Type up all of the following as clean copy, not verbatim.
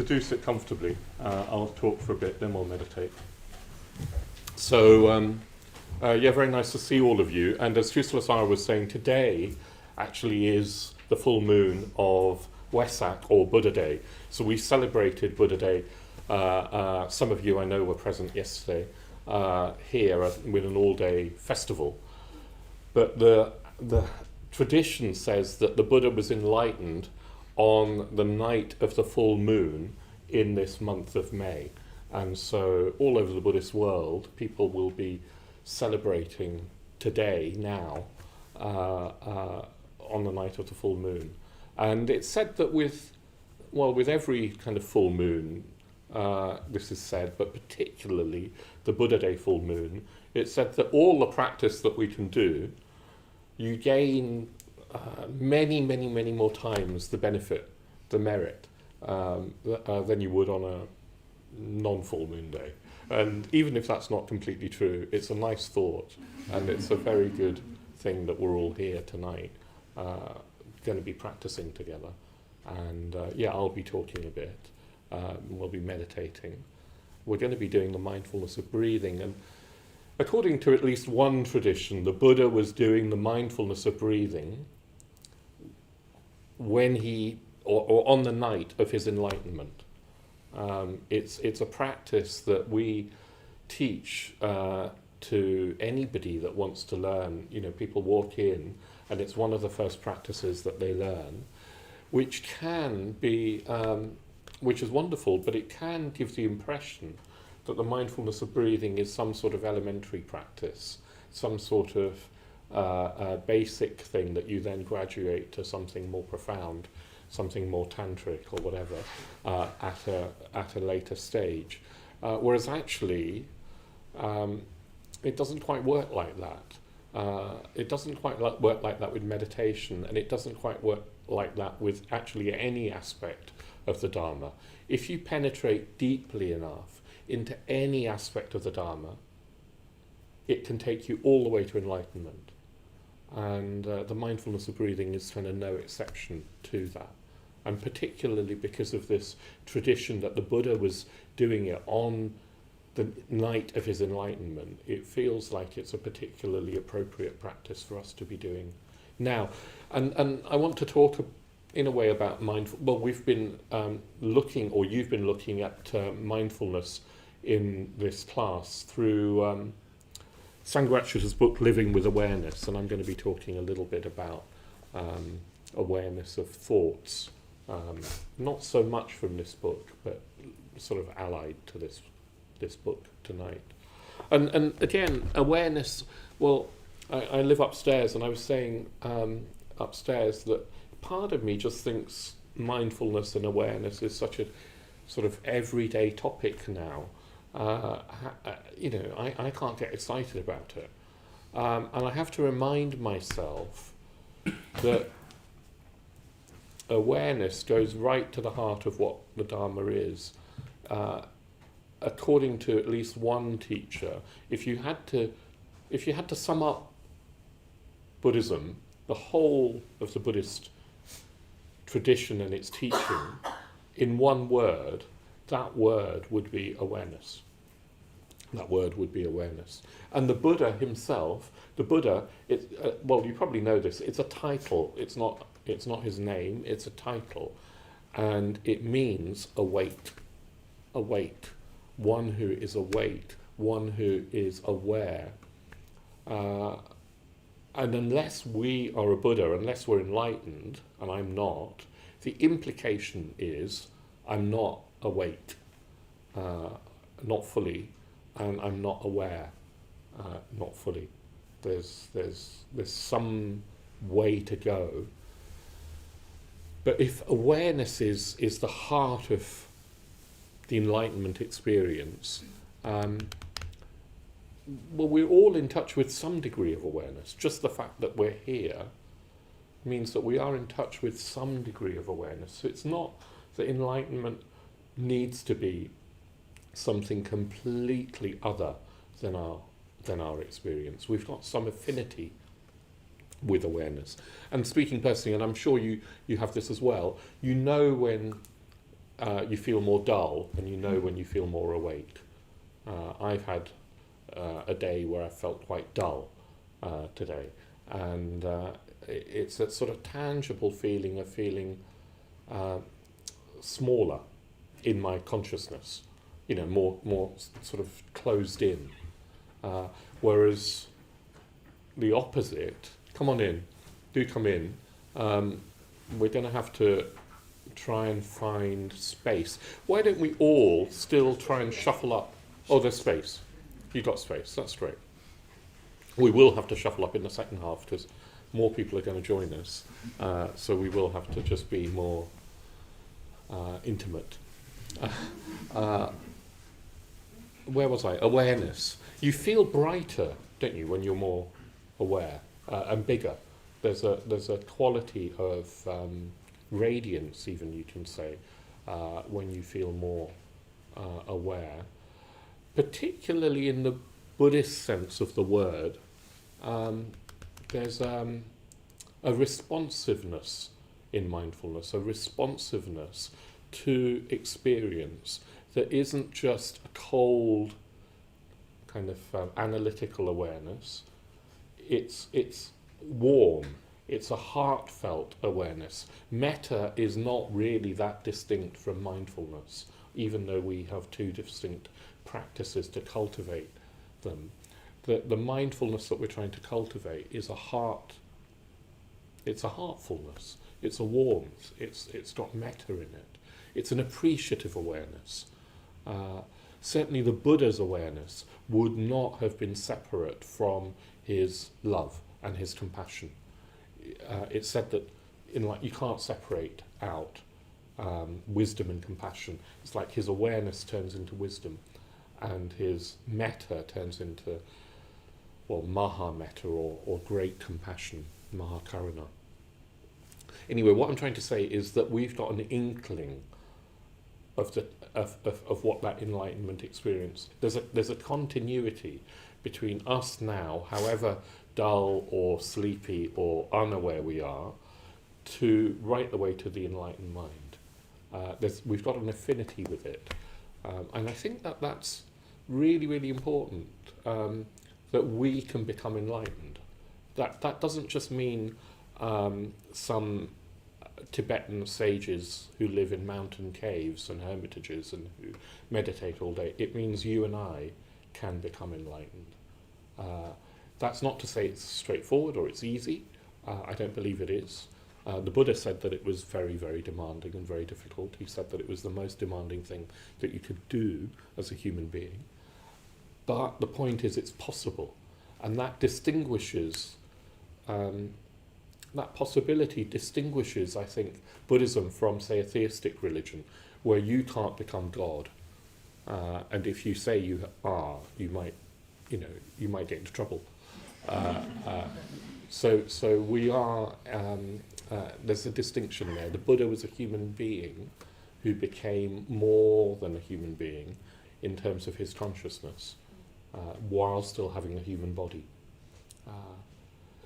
To do sit comfortably, I'll talk for a bit, then we'll meditate. So, very nice to see all of you. And as Sri was saying, today actually is the full moon of Wesak, or Buddha Day. So we celebrated Buddha Day. Some of you I know were present yesterday here with an all-day festival. But the tradition says that the Buddha was enlightened on the night of the full moon in this month of May. And so all over the Buddhist world, people will be celebrating today, now, on the night of the full moon. And it's said that with every kind of full moon, this is said, but particularly the Buddha Day full moon, it's said that all the practice that we can do, you gain many more times the benefit, the merit, than you would on a non-full moon day. And even if that's not completely true, it's a nice thought, and it's a very good thing that we're all here tonight, going to be practicing together. And I'll be talking a bit. We'll be meditating. We're going to be doing the mindfulness of breathing. And according to at least one tradition, the Buddha was doing the mindfulness of breathing when or on the night of his enlightenment. It's a practice that we teach to anybody that wants to learn. You know, people walk in, and it's one of the first practices that they learn, which can be, which is wonderful, but it can give the impression that the mindfulness of breathing is some sort of elementary practice, some sort of basic thing that you then graduate to something more profound, something more tantric or whatever at a later stage. Whereas actually, it doesn't quite work like that. It doesn't quite work like that with meditation, and it doesn't quite work like that with actually any aspect of the Dharma. If you penetrate deeply enough into any aspect of the Dharma, it can take you all the way to enlightenment. And the mindfulness of breathing is kind of no exception to that. And particularly because of this tradition that the Buddha was doing it on the night of his enlightenment, it feels like it's a particularly appropriate practice for us to be doing now. And I want to talk in a way about we've been looking, or you've been looking at mindfulness in this class through Sangharakshita's book Living with Awareness, and I'm going to be talking a little bit about awareness of thoughts, not so much from this book, but sort of allied to this book tonight. And again, awareness, I live upstairs, and I was saying upstairs that part of me just thinks mindfulness and awareness is such a sort of everyday topic now. I can't get excited about it. And I have to remind myself that awareness goes right to the heart of what the Dharma is. According to at least one teacher, if you had to sum up Buddhism, the whole of the Buddhist tradition and its teaching, in one word, that word would be awareness. That word would be awareness. And the Buddha himself, you probably know this, it's a title. It's not his name, it's a title. And it means awake. Awake. One who is awake, one who is aware. And unless we are a Buddha, unless we're enlightened, and I'm not, the implication is I'm not awake, not fully, and I'm not aware, not fully. There's some way to go. But if awareness is the heart of the enlightenment experience, we're all in touch with some degree of awareness. Just the fact that we're here means that we are in touch with some degree of awareness. So it's not that enlightenment needs to be something completely other than our experience. We've got some affinity with awareness. And speaking personally, and I'm sure you have this as well, you know when you feel more dull, and you know when you feel more awake. I've had a day where I felt quite dull today, and it's a sort of tangible feeling of feeling smaller in my consciousness, more sort of closed in. Whereas the opposite, come on in, do come in, we're going to have to try and find space. Why don't we all still try and shuffle up? Oh, there's space. You got space, that's great. We will have to shuffle up in the second half because more people are going to join us, so we will have to just be more intimate. Where was I? Awareness. You feel brighter, don't you, when you're more aware and bigger. There's a quality of radiance, even you can say, when you feel more aware. Particularly in the Buddhist sense of the word, there's a responsiveness in mindfulness, a responsiveness to experience that isn't just a cold kind of analytical awareness. It's warm. It's a heartfelt awareness. Metta is not really that distinct from mindfulness, even though we have two distinct practices to cultivate them. The mindfulness that we're trying to cultivate is a heart. It's a heartfulness. It's a warmth. It's got metta in it. It's an appreciative awareness. Certainly the Buddha's awareness would not have been separate from his love and his compassion. It's said that you can't separate out wisdom and compassion. It's like his awareness turns into wisdom and his metta turns into, maha metta or great compassion, maha karuna. Anyway, what I'm trying to say is that we've got an inkling of what that enlightenment experience. There's a continuity between us now, however dull or sleepy or unaware we are, to right the way to the enlightened mind. We've got an affinity with it, and I think that's really, really important, that we can become enlightened. That doesn't just mean some Tibetan sages who live in mountain caves and hermitages and who meditate all day. It means you and I can become enlightened. That's not to say it's straightforward or it's easy. I don't believe it is. The Buddha said that it was very, very demanding and very difficult. He said that it was the most demanding thing that you could do as a human being. But the point is it's possible. And that distinguishes, that possibility distinguishes, I think, Buddhism from, say, a theistic religion, where you can't become God. And if you say you are, you might get into trouble. So we are, there's a distinction there. The Buddha was a human being who became more than a human being in terms of his consciousness, while still having a human body.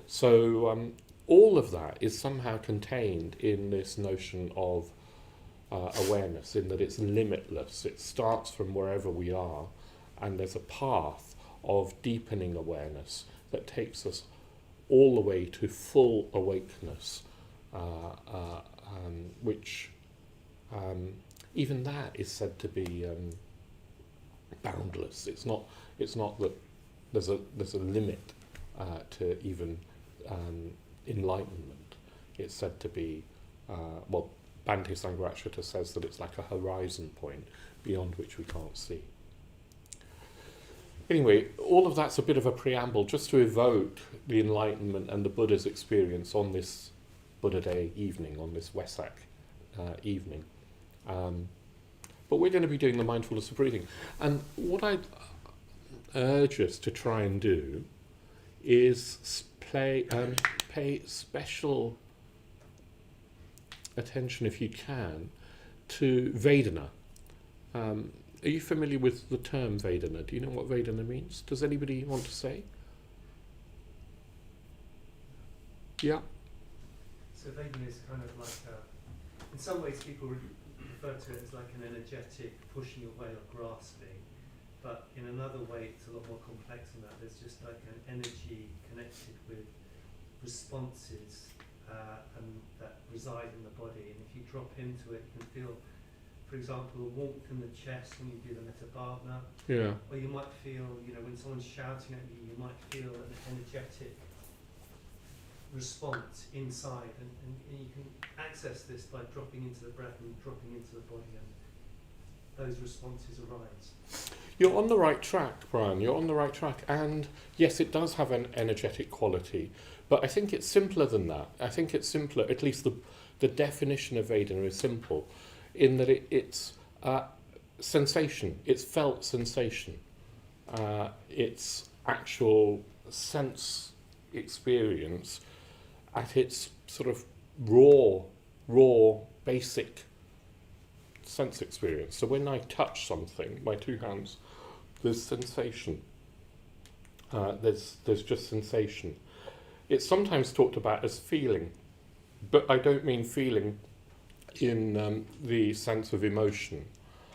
So all of that is somehow contained in this notion of awareness, in that it's limitless. It starts from wherever we are, and there's a path of deepening awareness that takes us all the way to full awakeness, which even that is said to be boundless. It's not that there's a limit to even enlightenment. It's said to be, Bhante Sangharakshita says that it's like a horizon point beyond which we can't see. Anyway, all of that's a bit of a preamble just to evoke the enlightenment and the Buddha's experience on this Buddha Day evening, on this Wesak evening. But we're going to be doing the mindfulness of breathing. And what I'd urge us to try and do is pay special attention, if you can, to Vedana. Are you familiar with the term Vedana? Do you know what Vedana means? Does anybody want to say? Yeah? So Vedana is kind of like in some ways people refer refer to it as like an energetic pushing away or grasping, but in another way it's a lot more complex than that. There's just like an energy connected with responses and that reside in the body, and if you drop into it, you can feel, for example, a warmth in the chest when you do the Metta Bhavana. Yeah. Or you might feel, when someone's shouting at you, you might feel an energetic response inside, and you can access this by dropping into the breath and dropping into the body, and those responses arise. You're on the right track, Brian. You're on the right track. And yes, it does have an energetic quality, but I think it's simpler than that. I think it's simpler, at least the definition of Vedana is simple, in that it's sensation. It's felt sensation. It's actual sense experience at its sort of raw, basic sense experience. So when I touch something, my two hands, there's sensation. There's just sensation. It's sometimes talked about as feeling, but I don't mean feeling in the sense of emotion.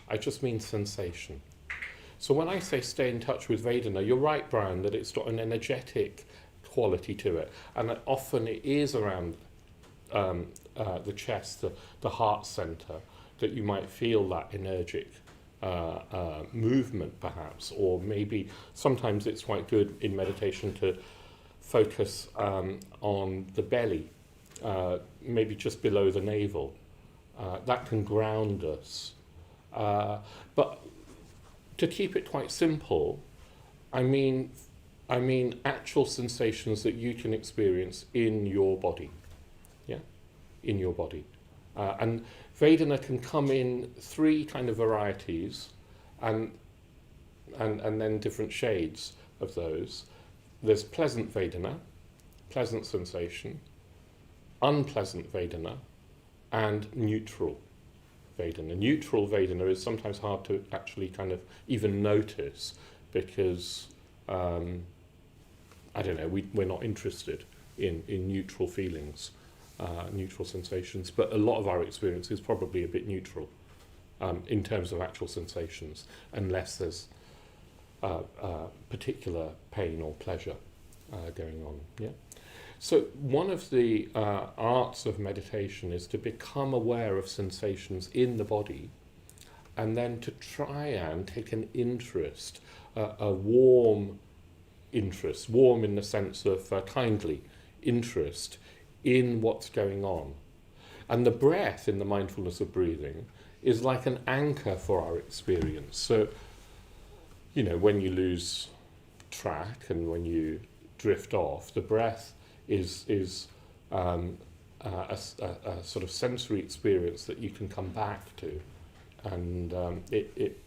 I just mean sensation. So when I say stay in touch with Vedana, you're right, Brian, that it's got an energetic quality to it, and that often it is around the chest, the heart center, that you might feel that energetic movement perhaps, or maybe sometimes it's quite good in meditation to focus on the belly, maybe just below the navel. That can ground us. But to keep it quite simple, I mean actual sensations that you can experience in your body. Yeah, in your body. And Vedana can come in three kind of varieties, and then different shades of those. There's pleasant Vedana, pleasant sensation, unpleasant Vedana, and neutral Vedana. Neutral Vedana is sometimes hard to actually kind of even notice because, I don't know, we're not interested in neutral feelings, neutral sensations, but a lot of our experience is probably a bit neutral in terms of actual sensations, unless there's particular pain or pleasure going on. Yeah. So one of the arts of meditation is to become aware of sensations in the body, and then to try and take an interest, a warm interest, warm in the sense of kindly interest in what's going on. And the breath in the mindfulness of breathing is like an anchor for our experience. So, when you lose track and when you drift off, the breath is a sort of sensory experience that you can come back to, and it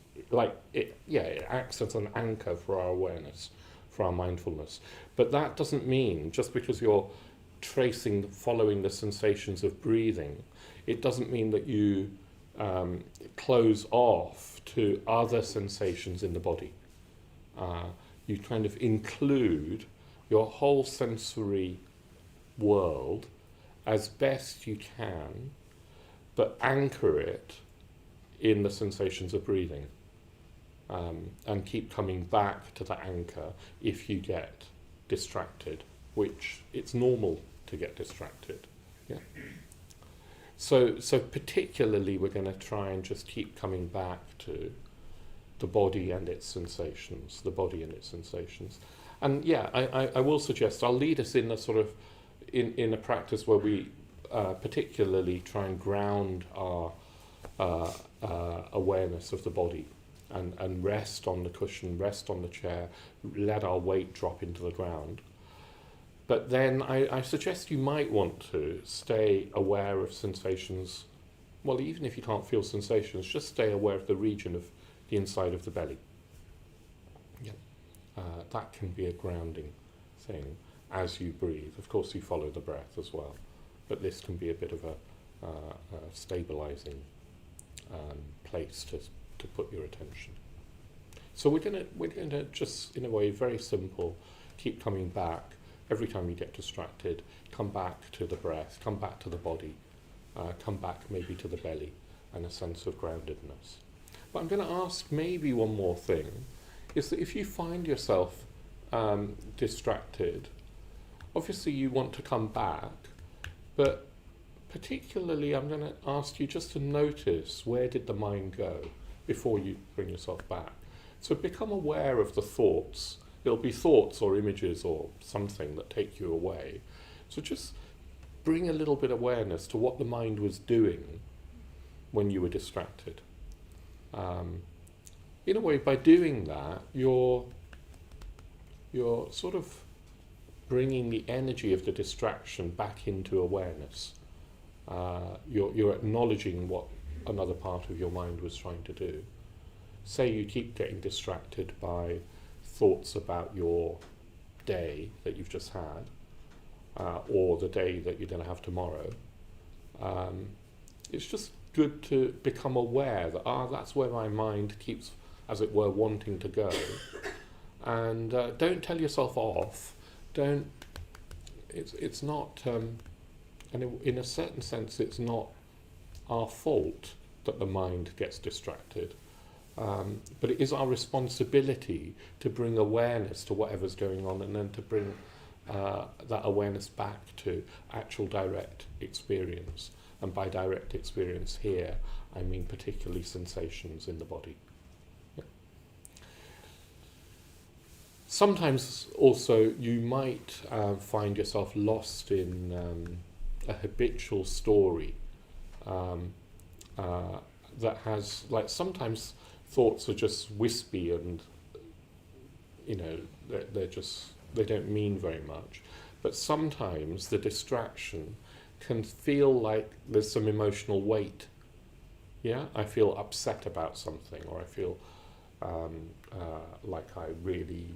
acts as an anchor for our awareness, for our mindfulness. But that doesn't mean, just because you're following the sensations of breathing, it doesn't mean that you close off to other sensations in the body. You kind of include your whole sensory world as best you can, but anchor it in the sensations of breathing, and keep coming back to the anchor if you get distracted, which it's normal to get distracted. Yeah. So particularly we're going to try and just keep coming back to the body and its sensations, the body and its sensations. And yeah, I will suggest, I'll lead us in a sort of, in a practice where we particularly try and ground our awareness of the body, and rest on the cushion, rest on the chair, let our weight drop into the ground. But then I suggest you might want to stay aware of sensations. Well, even if you can't feel sensations, just stay aware of the region of the inside of the belly. Yeah. That can be a grounding thing as you breathe. Of course, you follow the breath as well, but this can be a bit of a stabilizing place to put your attention. So we're gonna just, in a way, very simple, keep coming back. Every time you get distracted, come back to the breath, come back to the body, come back maybe to the belly, and a sense of groundedness. But I'm going to ask maybe one more thing, is that if you find yourself distracted, obviously you want to come back, but particularly I'm going to ask you just to notice, where did the mind go before you bring yourself back? So become aware of the thoughts. It'll be thoughts or images or something that take you away. So just bring a little bit of awareness to what the mind was doing when you were distracted. In a way, by doing that, you're sort of bringing the energy of the distraction back into awareness. You're acknowledging what another part of your mind was trying to do. Say you keep getting distracted by thoughts about your day that you've just had, or the day that you're going to have tomorrow. It's just good to become aware that that's where my mind keeps, as it were, wanting to go. And don't tell yourself off. It's not, and in a certain sense, it's not our fault that the mind gets distracted. But it is our responsibility to bring awareness to whatever's going on, and then to bring that awareness back to actual direct experience. And by direct experience here, I mean particularly sensations in the body. Yeah. Sometimes also you might find yourself lost in a habitual story that has, like, sometimes thoughts are just wispy and, you know, they don't mean very much. But sometimes the distraction can feel like there's some emotional weight. Yeah, I feel upset about something, or I feel like I really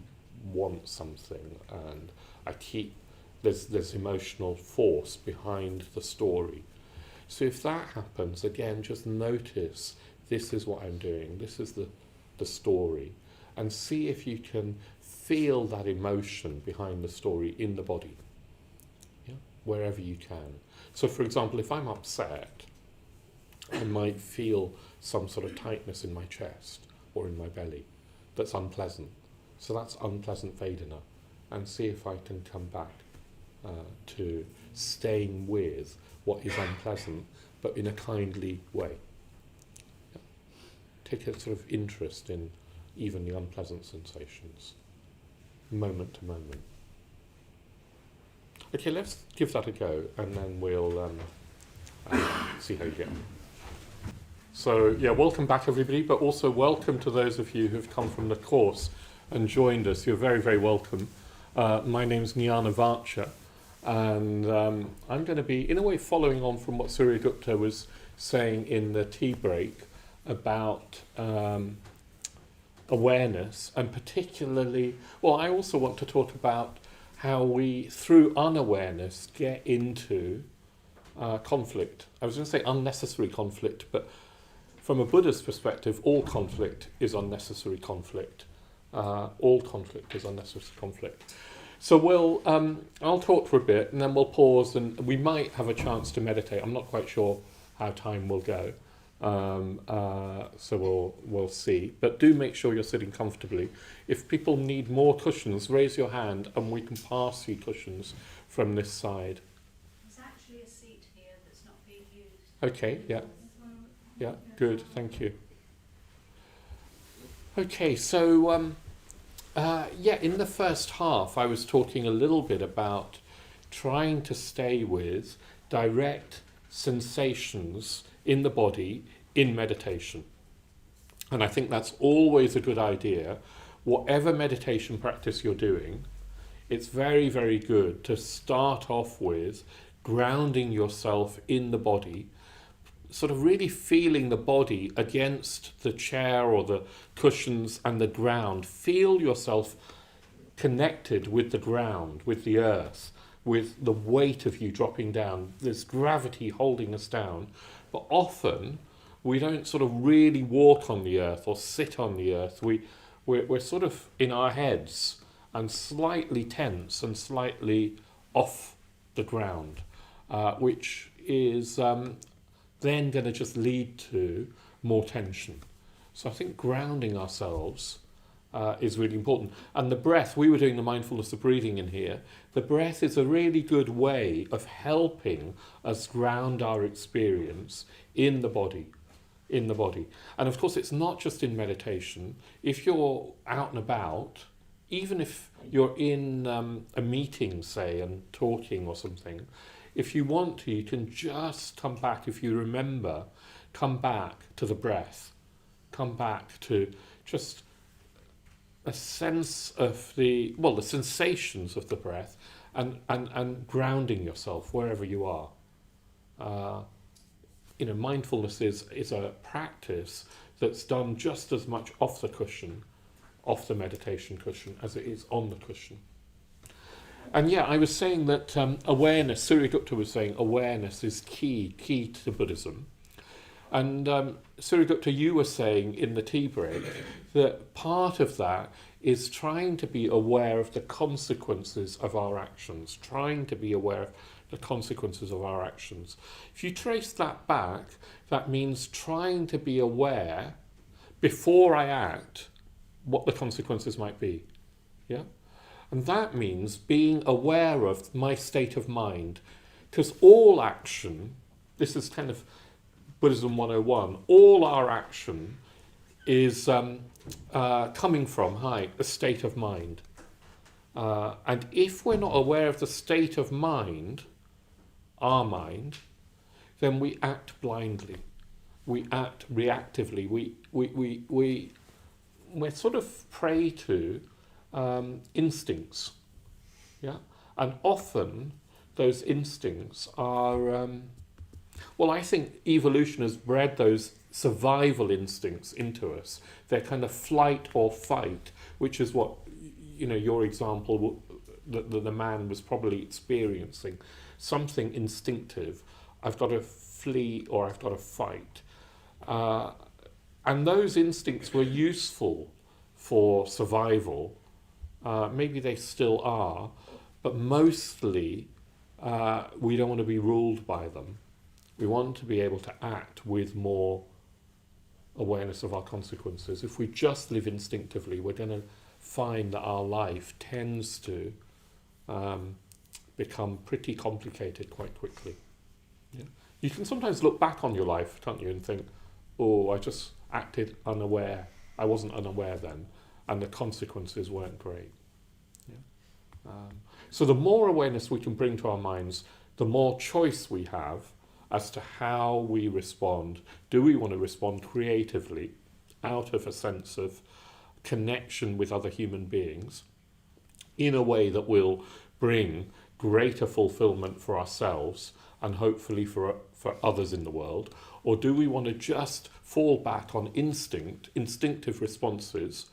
want something, and there's emotional force behind the story. So if that happens, again, just notice, this is what I'm doing, this is the story, and see if you can feel that emotion behind the story in the body, yeah, wherever you can. So for example, if I'm upset, I might feel some sort of tightness in my chest or in my belly that's unpleasant. So that's unpleasant Vedana, and see if I can come back to staying with what is unpleasant, but in a kindly way. Yeah. Take a sort of interest in even the unpleasant sensations, moment to moment. Okay, let's give that a go, and then we'll see how you get on. So, yeah, welcome back everybody, but also welcome to those of you who've come from the course and joined us. You're very, very welcome. My name's Jnanavaca, and I'm going to be, in a way, following on from what Surya Gupta was saying in the tea break about awareness, and particularly, well, I also want to talk about how we, through unawareness, get into conflict. I was going to say unnecessary conflict, but from a Buddhist perspective, all conflict is unnecessary conflict. All conflict is unnecessary conflict. So I'll talk for a bit, and then we'll pause, and we might have a chance to meditate. I'm not quite sure how time will go. So we'll see. But do make sure you're sitting comfortably. If people need more cushions, raise your hand and we can pass you cushions from this side. There's actually a seat here that's not being used. Okay, yeah. Yeah, good, thank you. Okay, so in the first half I was talking a little bit about trying to stay with direct sensations in the body in meditation. And I think that's always a good idea. Whatever meditation practice you're doing, it's very, very good to start off with grounding yourself in the body, sort of really feeling the body against the chair or the cushions and the ground. Feel yourself connected with the ground, with the earth, with the weight of you dropping down. There's gravity holding us down. But often we don't sort of really walk on the earth or sit on the earth. We're sort of in our heads and slightly tense and slightly off the ground, which is then going to just lead to more tension. So I think grounding ourselves is really important. And the breath, we were doing the mindfulness of breathing in here, the breath is a really good way of helping us ground our experience in the body. In the body. And of course, it's not just in meditation. If you're out and about, even if you're in a meeting, say, and talking or something, if you want to, you can just come back, if you remember, come back to the breath, come back to just a sense of the sensations of the breath, and grounding yourself wherever you are. Mindfulness is a practice that's done just as much off the cushion, off the meditation cushion, as it is on the cushion. And yeah, I was saying that awareness, Surya was saying awareness is key to Buddhism. And Surya, you were saying in the tea break that part of that is trying to be aware of the consequences of our actions, trying to be aware of the consequences of our actions. If you trace that back, that means trying to be aware before I act what the consequences might be. Yeah? And that means being aware of my state of mind. Because all action, this is kind of Buddhism 101, all our action is coming from, a state of mind. And if we're not aware of the state of mind, our mind, then we act blindly. We act reactively. We're sort of prey to instincts. Yeah? And often those instincts are, I think evolution has bred those survival instincts into us. They're kind of flight or fight, which is what, your example, the man was probably experiencing. Something instinctive. I've got to flee or I've got to fight. And those instincts were useful for survival. Maybe they still are, but mostly we don't want to be ruled by them. We want to be able to act with more awareness of our consequences. If we just live instinctively, we're going to find that our life tends to become pretty complicated quite quickly. Yeah? You can sometimes look back on your life, can't you, and think, oh, I just acted unaware. I wasn't unaware then, and the consequences weren't great. Yeah? So the more awareness we can bring to our minds, the more choice we have as to how we respond. Do we want to respond creatively out of a sense of connection with other human beings in a way that will bring greater fulfillment for ourselves and hopefully for others in the world? Or do we want to just fall back on instinctive responses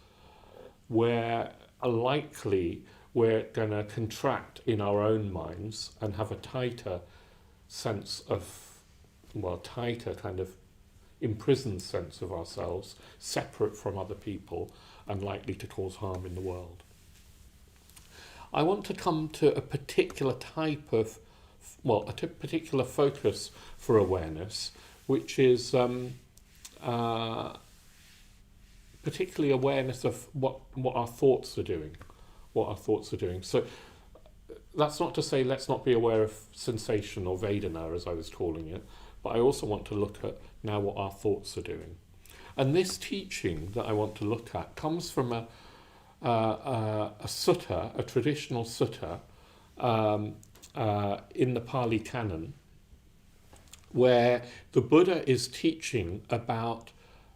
where likely we're going to contract in our own minds and have a tighter sense of, tighter kind of imprisoned sense of ourselves, separate from other people and likely to cause harm in the world? I want to come to a particular type of, a particular focus for awareness, which is particularly awareness of what our thoughts are doing, So that's not to say let's not be aware of sensation or Vedana, as I was calling it, but I also want to look at now what our thoughts are doing. And this teaching that I want to look at comes from a sutta, a traditional sutta in the Pali Canon, where the Buddha is teaching about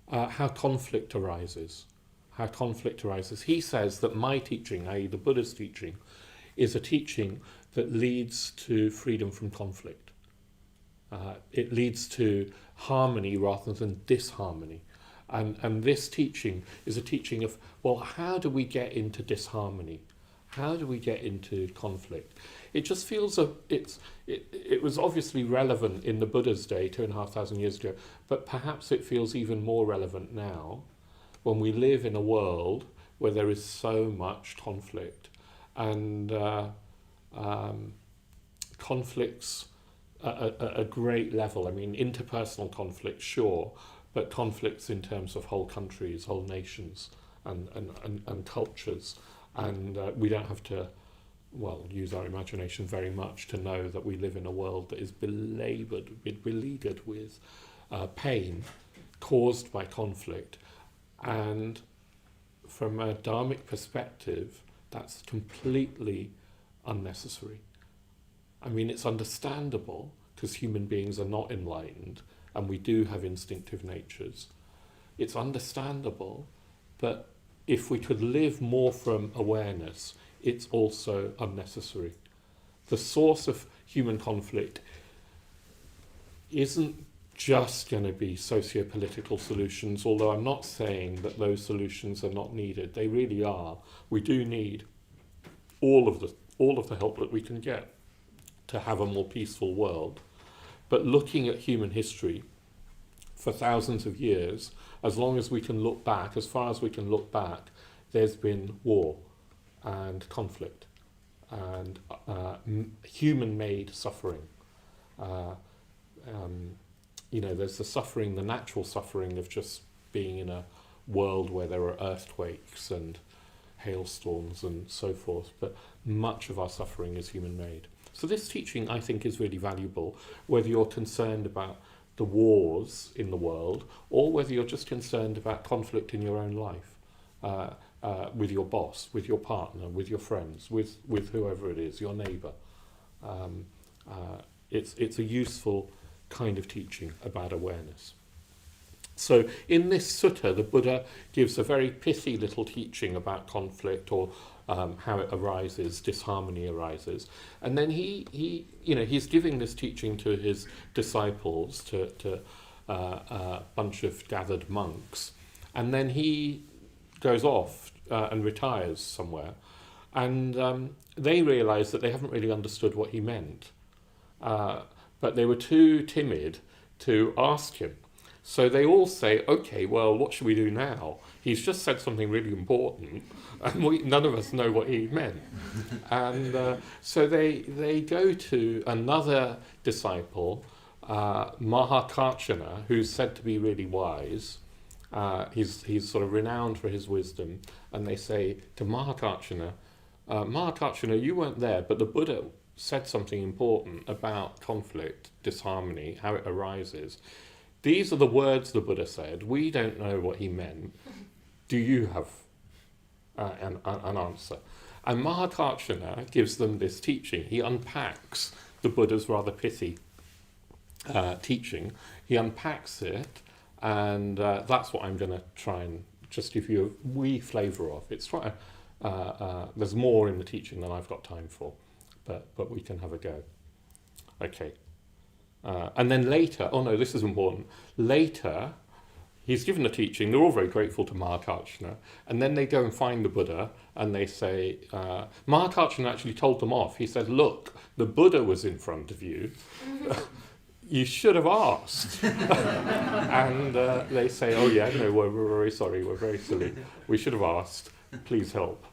how conflict arises. He says that my teaching, i.e. the Buddha's teaching, is a teaching that leads to freedom from conflict. It leads to harmony rather than disharmony. And this teaching is a teaching of, how do we get into disharmony? How do we get into conflict? It just feels it was obviously relevant in the Buddha's day, 2,500 years ago, but perhaps it feels even more relevant now when we live in a world where there is so much conflict, and conflicts a great level. I mean, interpersonal conflict, sure, but conflicts in terms of whole countries, whole nations, and cultures. And we don't have to, well, use our imagination very much to know that we live in a world that is beleaguered with pain caused by conflict. And from a dharmic perspective, that's completely unnecessary. I mean, it's understandable because human beings are not enlightened and we do have instinctive natures. It's understandable, but if we could live more from awareness, it's also unnecessary. The source of human conflict isn't just going to be socio-political solutions, although I'm not saying that those solutions are not needed. They really are. We do need all of the help that we can get to have a more peaceful world. But looking at human history for thousands of years, as long as we can look back, as far as we can look back, there's been war and conflict and human-made suffering. There's the suffering, the natural suffering of just being in a world where there are earthquakes and hailstorms and so forth, but much of our suffering is human-made. So this teaching, I think, is really valuable, whether you're concerned about the wars in the world or whether you're just concerned about conflict in your own life, with your boss, with your partner, with your friends, with whoever it is, your neighbour. It's a useful kind of teaching about awareness. So in this sutta, the Buddha gives a very pithy little teaching about conflict or how it arises, disharmony arises, and then he's giving this teaching to his disciples, to a bunch of gathered monks, and then he goes off and retires somewhere, and they realise that they haven't really understood what he meant, but they were too timid to ask him. So they all say, okay, well, what should we do now? He's just said something really important, and none of us know what he meant. And so they go to another disciple, Mahakarchana, who's said to be really wise. He's sort of renowned for his wisdom. And they say to Mahakarchana, Mahakarchana, you weren't there, but the Buddha said something important about conflict, disharmony, how it arises. These are the words the Buddha said. We don't know what he meant. Do you have an answer? And Mahakarchana gives them this teaching. He unpacks the Buddha's rather pithy teaching. He unpacks it, and that's what I'm going to try and just give you a wee flavour of. It's there's more in the teaching than I've got time for, but we can have a go. Okay. And then later, oh no, this is important. Later, he's given a teaching. They're all very grateful to Mahakarchana. And then they go and find the Buddha and they say, Mahakarchana actually told them off. He said, look, the Buddha was in front of you. You should have asked. And they say, oh yeah, no, we're very sorry. We're very silly. We should have asked. Please help.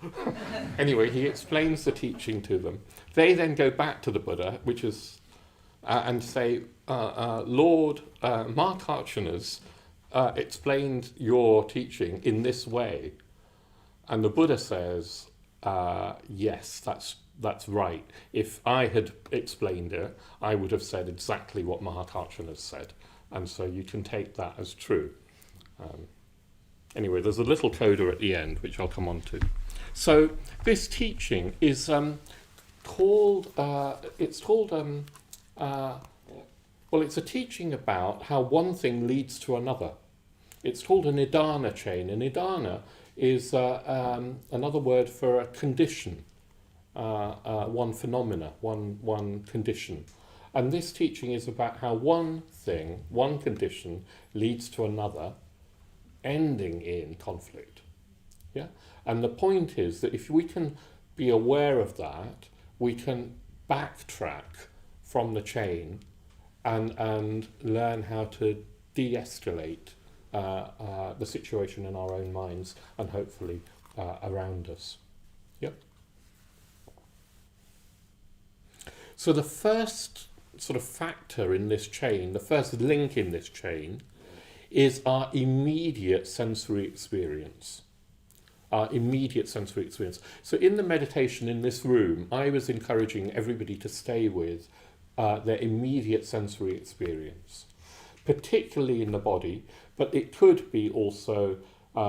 Anyway, he explains the teaching to them. They then go back to the Buddha, which is... and say, Lord, Mahakarchana's explained your teaching in this way. And the Buddha says, yes, that's right. If I had explained it, I would have said exactly what Mahakarchana said. And so you can take that as true. Anyway, there's a little coda at the end, which I'll come on to. So this teaching is called, it's a teaching about how one thing leads to another. It's called a nidana chain. A nidana is another word for a condition, one phenomena, one condition. And this teaching is about how one thing, one condition, leads to another, ending in conflict. Yeah? And the point is that if we can be aware of that, we can backtrack from the chain and learn how to de-escalate the situation in our own minds and hopefully around us. Yep. So the first sort of factor in this chain, the first link in this chain, is our immediate sensory experience. Our immediate sensory experience. So in the meditation in this room, I was encouraging everybody to stay with their immediate sensory experience, particularly in the body, but it could be also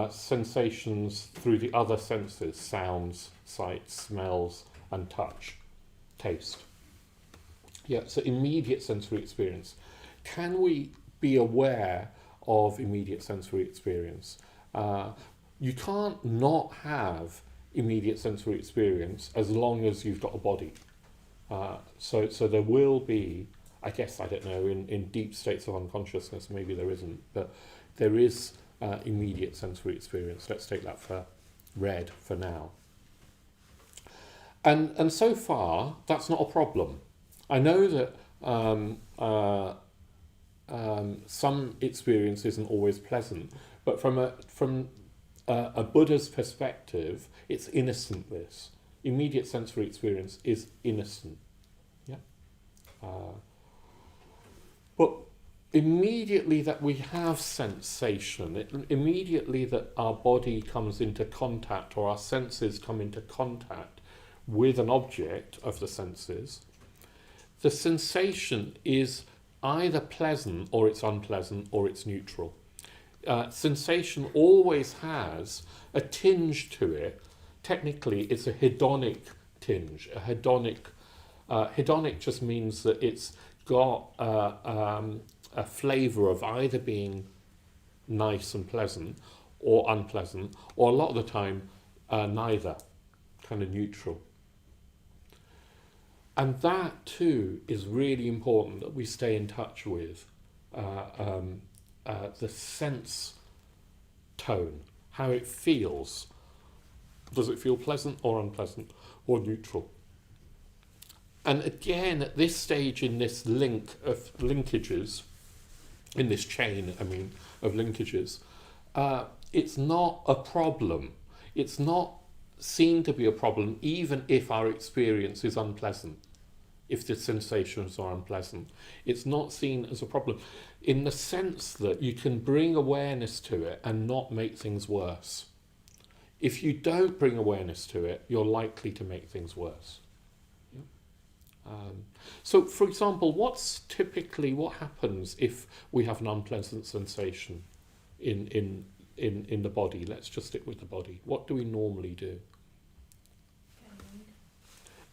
sensations through the other senses, sounds, sight, smells, and touch, taste. Yeah, so immediate sensory experience. Can we be aware of immediate sensory experience? You can't not have immediate sensory experience as long as you've got a body. So there will be, I guess, I don't know, in deep states of unconsciousness, maybe there isn't, but there is immediate sensory experience. Let's take that for read for now. And so far, that's not a problem. I know that some experience isn't always pleasant, but from a Buddha's perspective, it's innocent, this. Immediate sensory experience is innocent. Yeah. But immediately that we have sensation, immediately that our body comes into contact or our senses come into contact with an object of the senses, the sensation is either pleasant or it's unpleasant or it's neutral. Sensation always has a tinge to it. Technically, it's a hedonic tinge. Hedonic just means that it's got a flavour of either being nice and pleasant or unpleasant, or a lot of the time, neither, kind of neutral. And that too is really important, that we stay in touch with the sense tone, how it feels. Does it feel pleasant or unpleasant or neutral? And again, at this stage in this link of linkages, in this chain, of linkages, it's not a problem. It's not seen to be a problem, even if our experience is unpleasant. If the sensations are unpleasant, it's not seen as a problem, in the sense that you can bring awareness to it and not make things worse. If you don't bring awareness to it, you're likely to make things worse. Yeah? So, for example, what happens if we have an unpleasant sensation in the body? Let's just stick with the body. What do we normally do?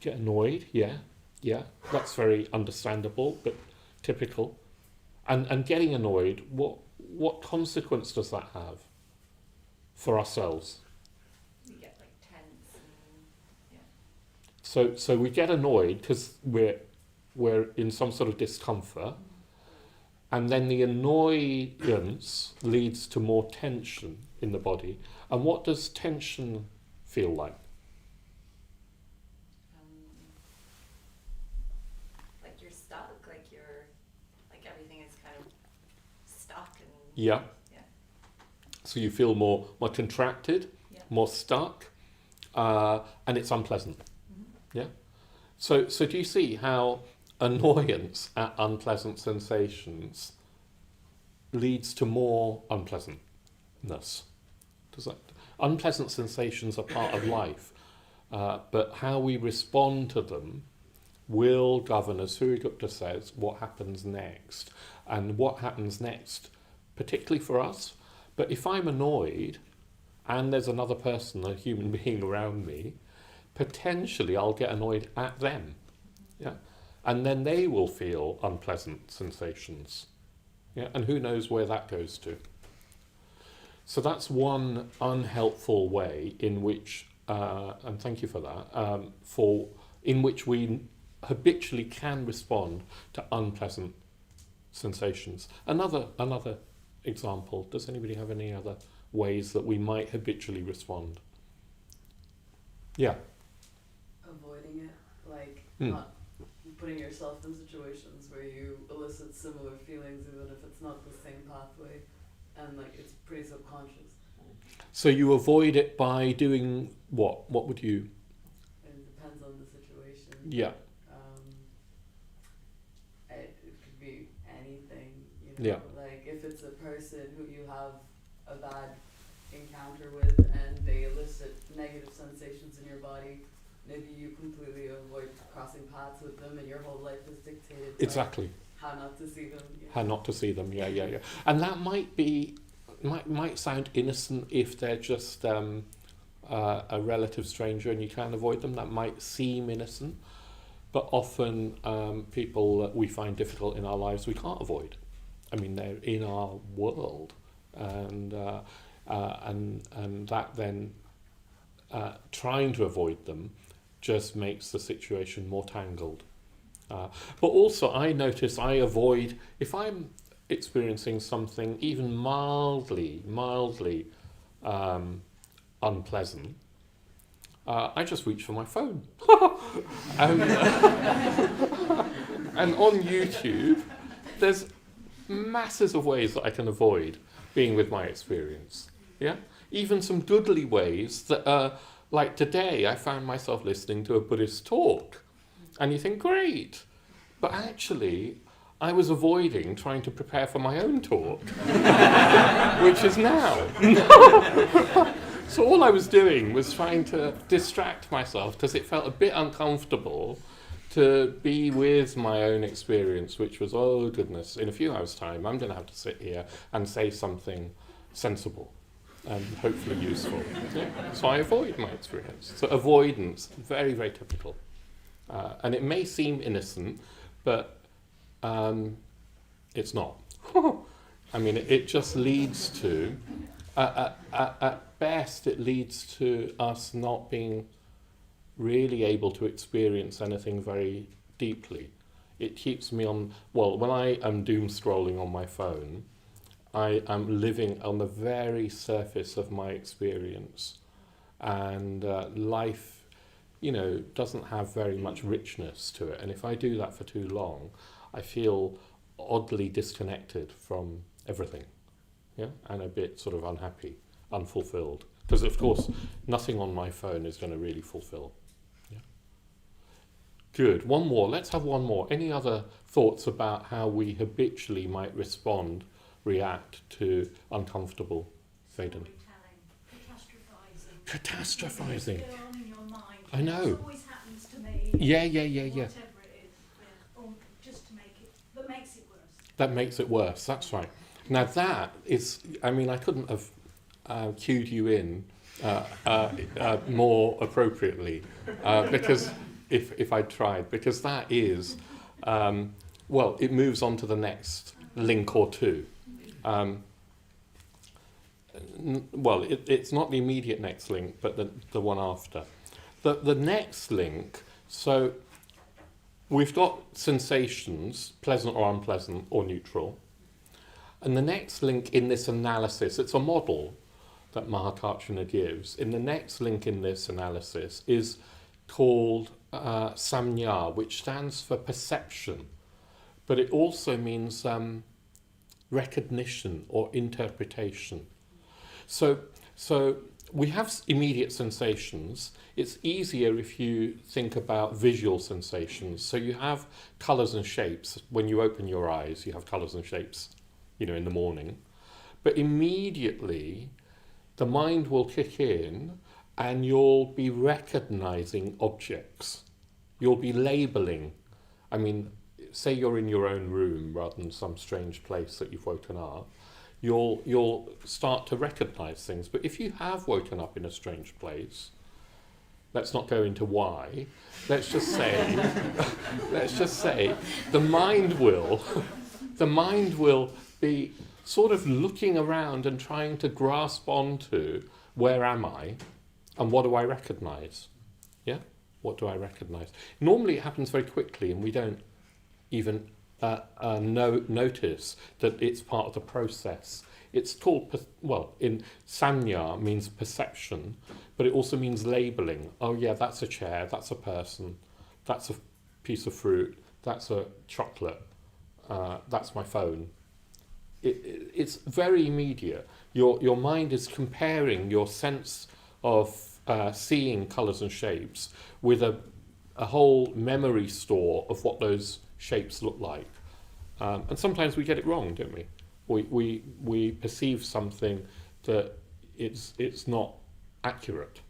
Get annoyed, yeah. Yeah, that's very understandable, but typical. And getting annoyed, what consequence does that have for ourselves? You get like tense and yeah. So we get annoyed because we're in some sort of discomfort, and then the annoyance leads to more tension in the body. And what does tension feel like? Yeah. Yeah. So you feel more contracted, yeah. more stuck, and it's unpleasant. Mm-hmm. Yeah. So do you see how annoyance at unpleasant sensations leads to more unpleasantness? Unpleasant sensations are part of life, but how we respond to them will govern, as Surya says, what happens next. And what happens next, particularly for us, but if I'm annoyed and there's another person, a human being around me, potentially I'll get annoyed at them, yeah, and then they will feel unpleasant sensations, yeah, and who knows where that goes to. So that's one unhelpful way in which, and thank you for that, in which we habitually can respond to unpleasant sensations. Another example, does anybody have any other ways that we might habitually respond? Yeah. Avoiding it, like not putting yourself in situations where you elicit similar feelings, even if it's not the same pathway, and like it's pretty subconscious. So you avoid it by doing what? What would you? It depends on the situation. I Yeah. Like if it's a person who you have a bad encounter with and they elicit negative sensations in your body, maybe you completely avoid crossing paths with them and your whole life is dictated Exactly. by how not to see them. How not to see them, yeah. And that might sound innocent if they're just a relative stranger and you can avoid them. That might seem innocent, but often people that we find difficult in our lives we can't avoid. I mean, they're in our world, and that then trying to avoid them just makes the situation more tangled. But also, I notice I avoid, if I'm experiencing something even mildly unpleasant, I just reach for my phone. And on YouTube, there's masses of ways that I can avoid being with my experience. Yeah, even some goodly ways that are, like today, I found myself listening to a Buddhist talk, and you think, great, but actually, I was avoiding trying to prepare for my own talk, which is now. So all I was doing was trying to distract myself because it felt a bit uncomfortable to be with my own experience, which was, oh goodness, in a few hours' time, I'm going to have to sit here and say something sensible and hopefully useful. Yeah. So I avoid my experience. So avoidance, very, very typical. And it may seem innocent, but it's not. I mean, it just leads to, at best, it leads to us not being really able to experience anything very deeply. It keeps me on, well, when I am doom scrolling on my phone, I am living on the very surface of my experience, and life, doesn't have very much richness to it. And if I do that for too long, I feel oddly disconnected from everything, and a bit sort of unhappy, unfulfilled. Because of course, nothing on my phone is going to really fulfill. Yeah. Good. One more. Let's have one more. Any other thoughts about how we habitually might react to uncomfortable, Faden? Catastrophizing. Go on in your mind. I know. It always happens to me. Yeah. Whatever it is, or just to make it, that makes it worse. That makes it worse. That's right. Now that is, I mean, I couldn't have cued you in more appropriately because if I'd tried, because that is, well, it moves on to the next link or two. Well, it's not the immediate next link, but the one after. The next link, so we've got sensations, pleasant or unpleasant or neutral. And the next link in this analysis, it's a model that Mahakarjuna gives. In the next link in this analysis is called samnya, which stands for perception. But it also means recognition or interpretation. So we have immediate sensations. It's easier if you think about visual sensations. So you have colours and shapes. When you open your eyes, you have colours and shapes, in the morning. But immediately, the mind will kick in and you'll be recognising objects. You'll be labelling. I mean, say you're in your own room rather than some strange place that you've woken up. You'll start to recognise things. But if you have woken up in a strange place, let's not go into why. Let's just say the mind will be sort of looking around and trying to grasp onto where am I and what do I recognise? Yeah? What do I recognise? Normally it happens very quickly and we don't even notice that it's part of the process. It's called, in samnya means perception, but it also means labelling. Oh yeah, that's a chair, that's a person, that's a piece of fruit, that's a chocolate, that's my phone. It's very immediate. Your mind is comparing your sense of seeing colours and shapes with a whole memory store of what those shapes look like. And sometimes we get it wrong, don't we? We perceive something that it's not accurate.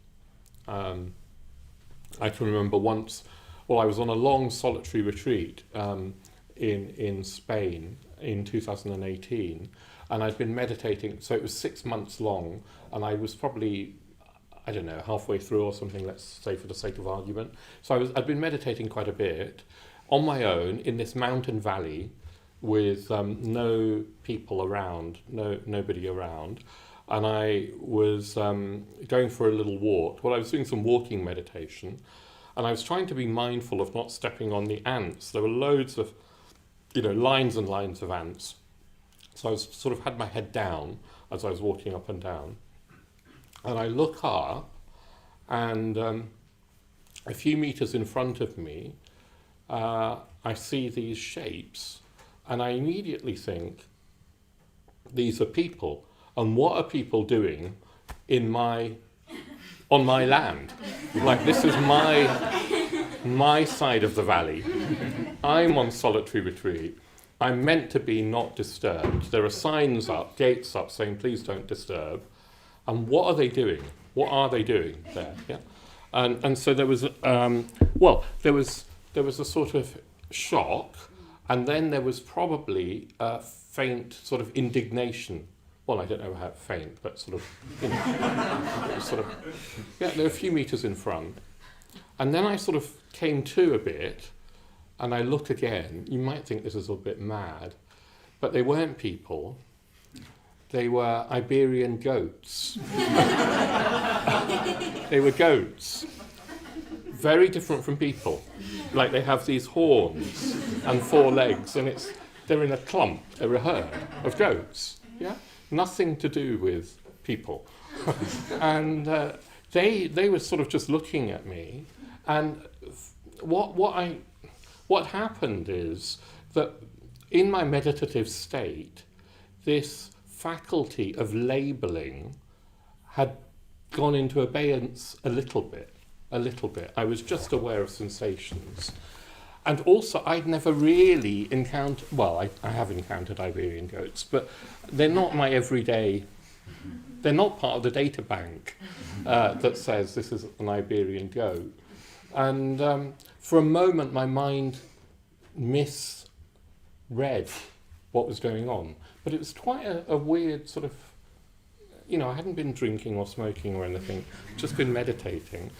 I can remember once, I was on a long solitary retreat in Spain in 2018, and I'd been meditating, so it was 6 months long, and I was probably, I don't know, halfway through or something, let's say for the sake of argument. So I'd been meditating quite a bit on my own in this mountain valley with no people around, nobody around. And I was going for a little walk. I was doing some walking meditation, and I was trying to be mindful of not stepping on the ants. There were loads of, lines and lines of ants. So I was sort of had my head down as I was walking up and down. And I look up, and a few meters in front of me, I see these shapes, and I immediately think, these are people. And what are people doing on my land? Like, this is my side of the valley. I'm on solitary retreat. I'm meant to be not disturbed. There are signs up, gates up, saying please don't disturb. And what are they doing? What are they doing there? Yeah. And so there was there was a sort of shock, and then there was probably a faint sort of indignation. Well, I don't know how faint, but sort of, they were a few meters in front. And then I sort of came to a bit, and I look again. You might think this is a bit mad, but they weren't people. They were Iberian goats. They were goats. Very different from people. Like, they have these horns and 4 legs, and they're in a clump, they're a herd of goats. Yeah? Nothing to do with people. And they were sort of just looking at me, and what happened is that in my meditative state, this faculty of labeling had gone into abeyance a little bit. I was just aware of sensations. And also, I'd never really encountered, I have encountered Iberian goats, but they're not my everyday, they're not part of the data bank that says this is an Iberian goat. And for a moment, my mind misread what was going on. But it was quite a weird sort of, I hadn't been drinking or smoking or anything, just been meditating.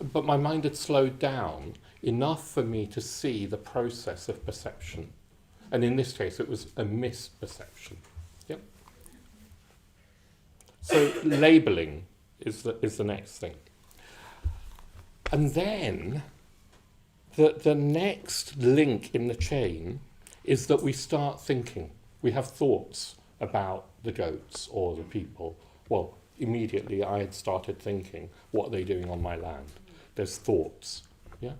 But my mind had slowed down enough for me to see the process of perception. And in this case, it was a misperception. Yep. So labeling is the next thing. And then the next link in the chain is that we start thinking. We have thoughts about the goats or the people. Well, immediately I had started thinking, what are they doing on my land? There's thoughts. Yeah.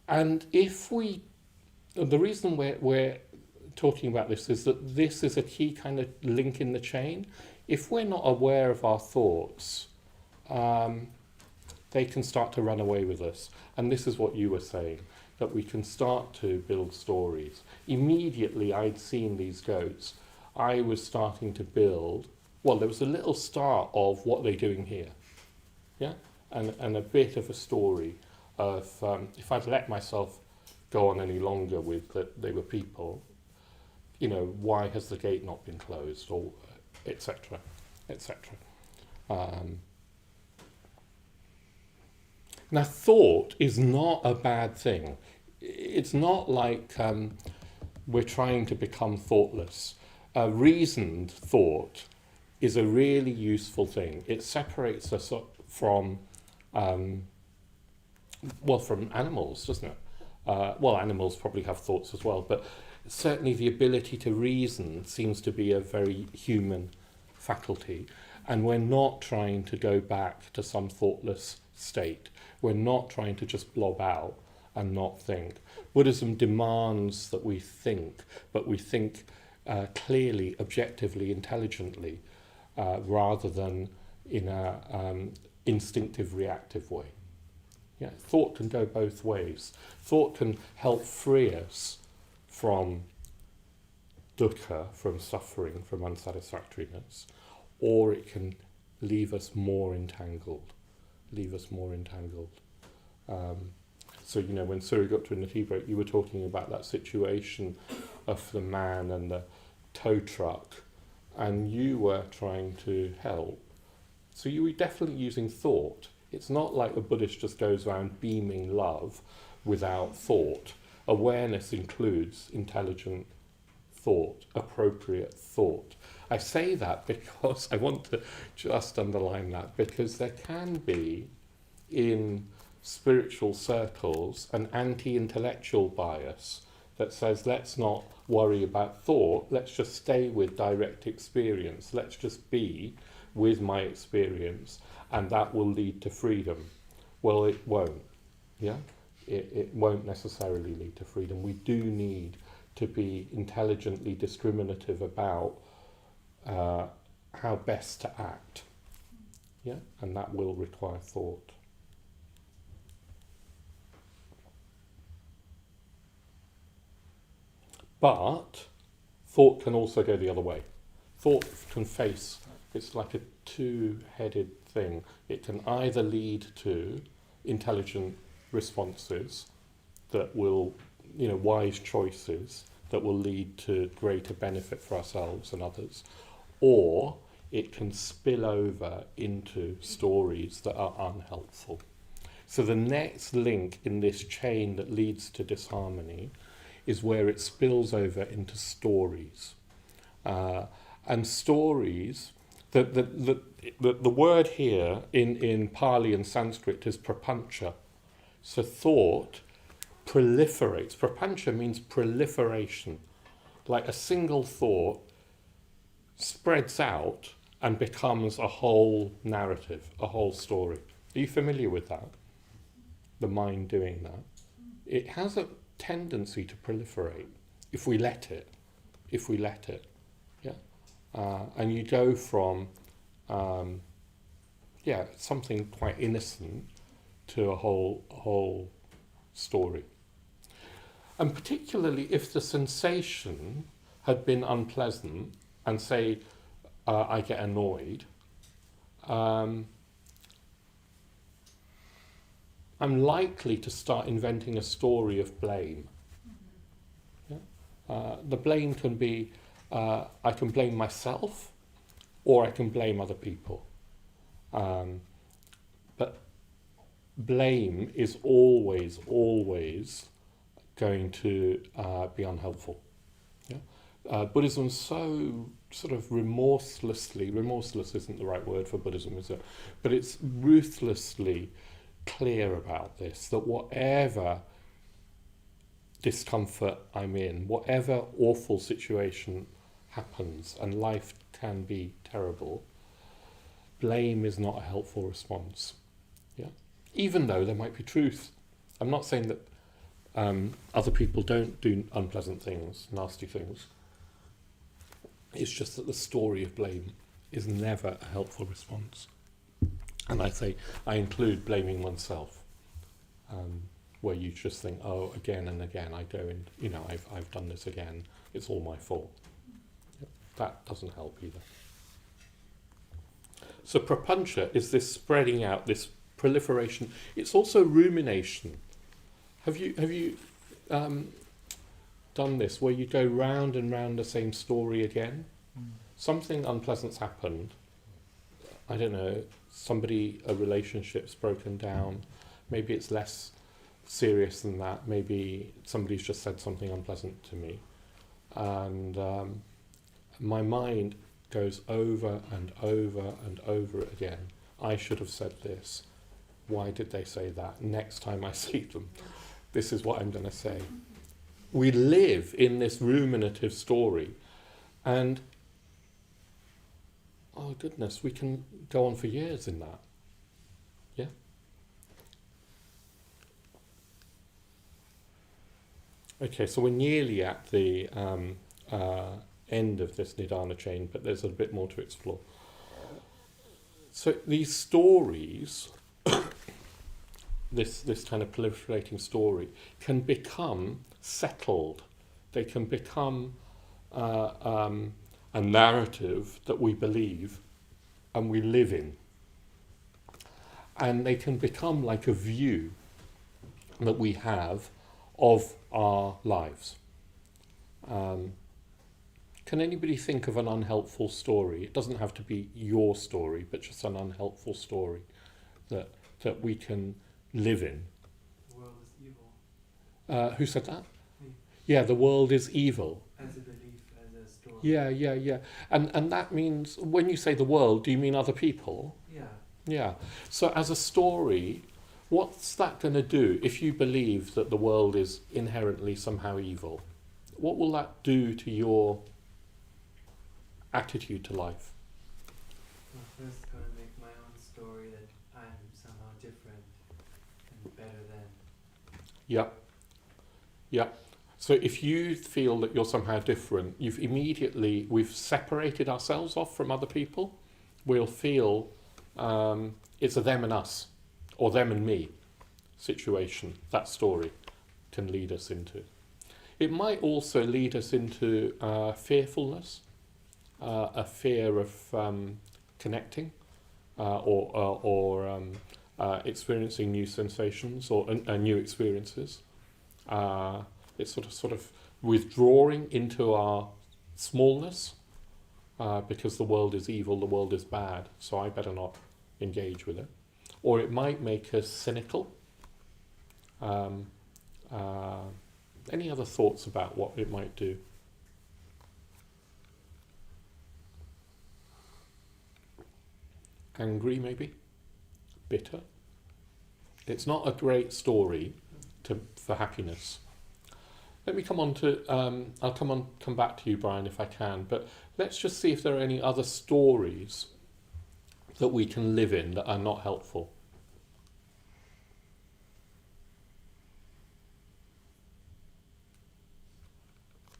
And the reason we're talking about this is that this is a key kind of link in the chain. If we're not aware of our thoughts, they can start to run away with us. And this is what you were saying, that we can start to build stories. Immediately I'd seen these goats. I was starting to build, there was a little start of what they're doing here. Yeah? And a bit of a story of, if I'd let myself go on any longer with that they were people, why has the gate not been closed, or etc., etc. Now, thought is not a bad thing. It's not like we're trying to become thoughtless. Reasoned thought is a really useful thing. It separates us from animals, doesn't it? Animals probably have thoughts as well, but certainly the ability to reason seems to be a very human faculty. And we're not trying to go back to some thoughtless state. We're not trying to just blob out and not think. Buddhism demands that we think, but we think clearly, objectively, intelligently, rather than in a instinctive, reactive way. Yeah, thought can go both ways. Thought can help free us from dukkha, from suffering, from unsatisfactoriness, or it can leave us more entangled. So, when Suri got to in the tea break, you were talking about that situation of the man and the tow truck, and you were trying to help. So you were definitely using thought. It's not like a Buddhist just goes around beaming love without thought. Awareness includes intelligent thought, appropriate thought. I say that because I want to just underline that, because there can be in spiritual circles an anti-intellectual bias that says, let's not worry about thought, let's just stay with direct experience, let's just be with my experience, and that will lead to freedom. Well, it won't. Yeah, it won't necessarily lead to freedom. We do need to be intelligently discriminative about how best to act. Yeah, and that will require thought. But thought can also go the other way. Thought can face, it's like a two-headed thing. It can either lead to intelligent responses that will, wise choices that will lead to greater benefit for ourselves and others, or it can spill over into stories that are unhelpful. So the next link in this chain that leads to disharmony is where it spills over into stories. And stories, the word here in Pali and Sanskrit is prapancha. So thought proliferates. Prapancha means proliferation. Like a single thought spreads out and becomes a whole narrative, a whole story. Are you familiar with that? The mind doing that? It has a tendency to proliferate if we let it. And you go from something quite innocent to a whole story. And particularly if the sensation had been unpleasant, and say I get annoyed, I'm likely to start inventing a story of blame. The blame can be, I can blame myself, or I can blame other people. But blame is always going to be unhelpful. Buddhism's so sort of remorseless isn't the right word for Buddhism, is it? But it's ruthlessly clear about this, that whatever discomfort I'm in, whatever awful situation happens, and life can be terrible, blame is not a helpful response. Even though there might be truth. I'm not saying that other people don't do unpleasant things, nasty things. It's just that the story of blame is never a helpful response. And I include blaming oneself, where you just think, oh, again and again I go and, I've done this again, it's all my fault. That doesn't help either. So prapancha is this spreading out, this proliferation. It's also rumination. Have you done this, where you go round and round the same story again? Something unpleasant's happened. I don't know, a relationship's broken down. Maybe it's less serious than that. Maybe somebody's just said something unpleasant to me. And my mind goes over and over and over it again. I should have said this. Why did they say that? Next time I see them, this is what I'm going to say. We live in this ruminative story, and oh goodness, we can go on for years in that. Yeah? Okay, so we're nearly at the end of this Nidana chain, but there's a bit more to explore. So these stories this kind of proliferating story, can become settled. They can become a narrative that we believe and we live in. And they can become like a view that we have of our lives. Can anybody think of an unhelpful story? It doesn't have to be your story, but just an unhelpful story that we can live in. The world is evil. Who said that? Me. Yeah, the world is evil. As a belief, as a story. Yeah. And that means, when you say the world, do you mean other people? Yeah. Yeah. So as a story, what's that going to do if you believe that the world is inherently somehow evil? What will that do to your attitude to life? Well, first going to make my own story that I'm somehow different and better than. Yeah. So if you feel that you're somehow different, we've separated ourselves off from other people. We'll feel it's a them and us, or them and me situation. That story can lead us into. It might also lead us into fearfulness, a fear of connecting or experiencing new sensations or new experiences. It's sort of withdrawing into our smallness because the world is evil, the world is bad, so I better not engage with it. Or it might make us cynical. Any other thoughts about what it might do? Angry, maybe? Bitter? It's not a great story for happiness. Let me come on to, I'll come back to you, Brian, if I can, but let's just see if there are any other stories that we can live in that are not helpful.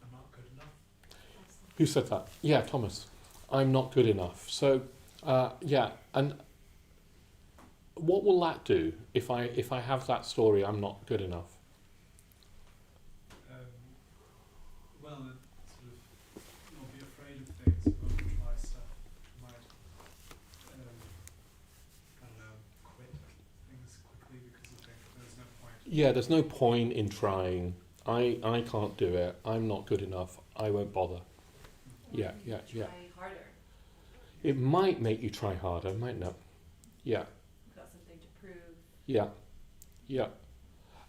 I'm not good enough. Who said that? Yeah, Thomas. I'm not good enough. So, and what will that do if I have that story, I'm not good enough? Well, sort of not be afraid of things, won't try stuff, might, I don't know, quit things quickly because you think there's no point. Yeah, there's no point in trying. I can't do it. I'm not good enough. I won't bother. Yeah. Try harder. It might make you try harder, might not. Yeah. You've got something to prove. Yeah.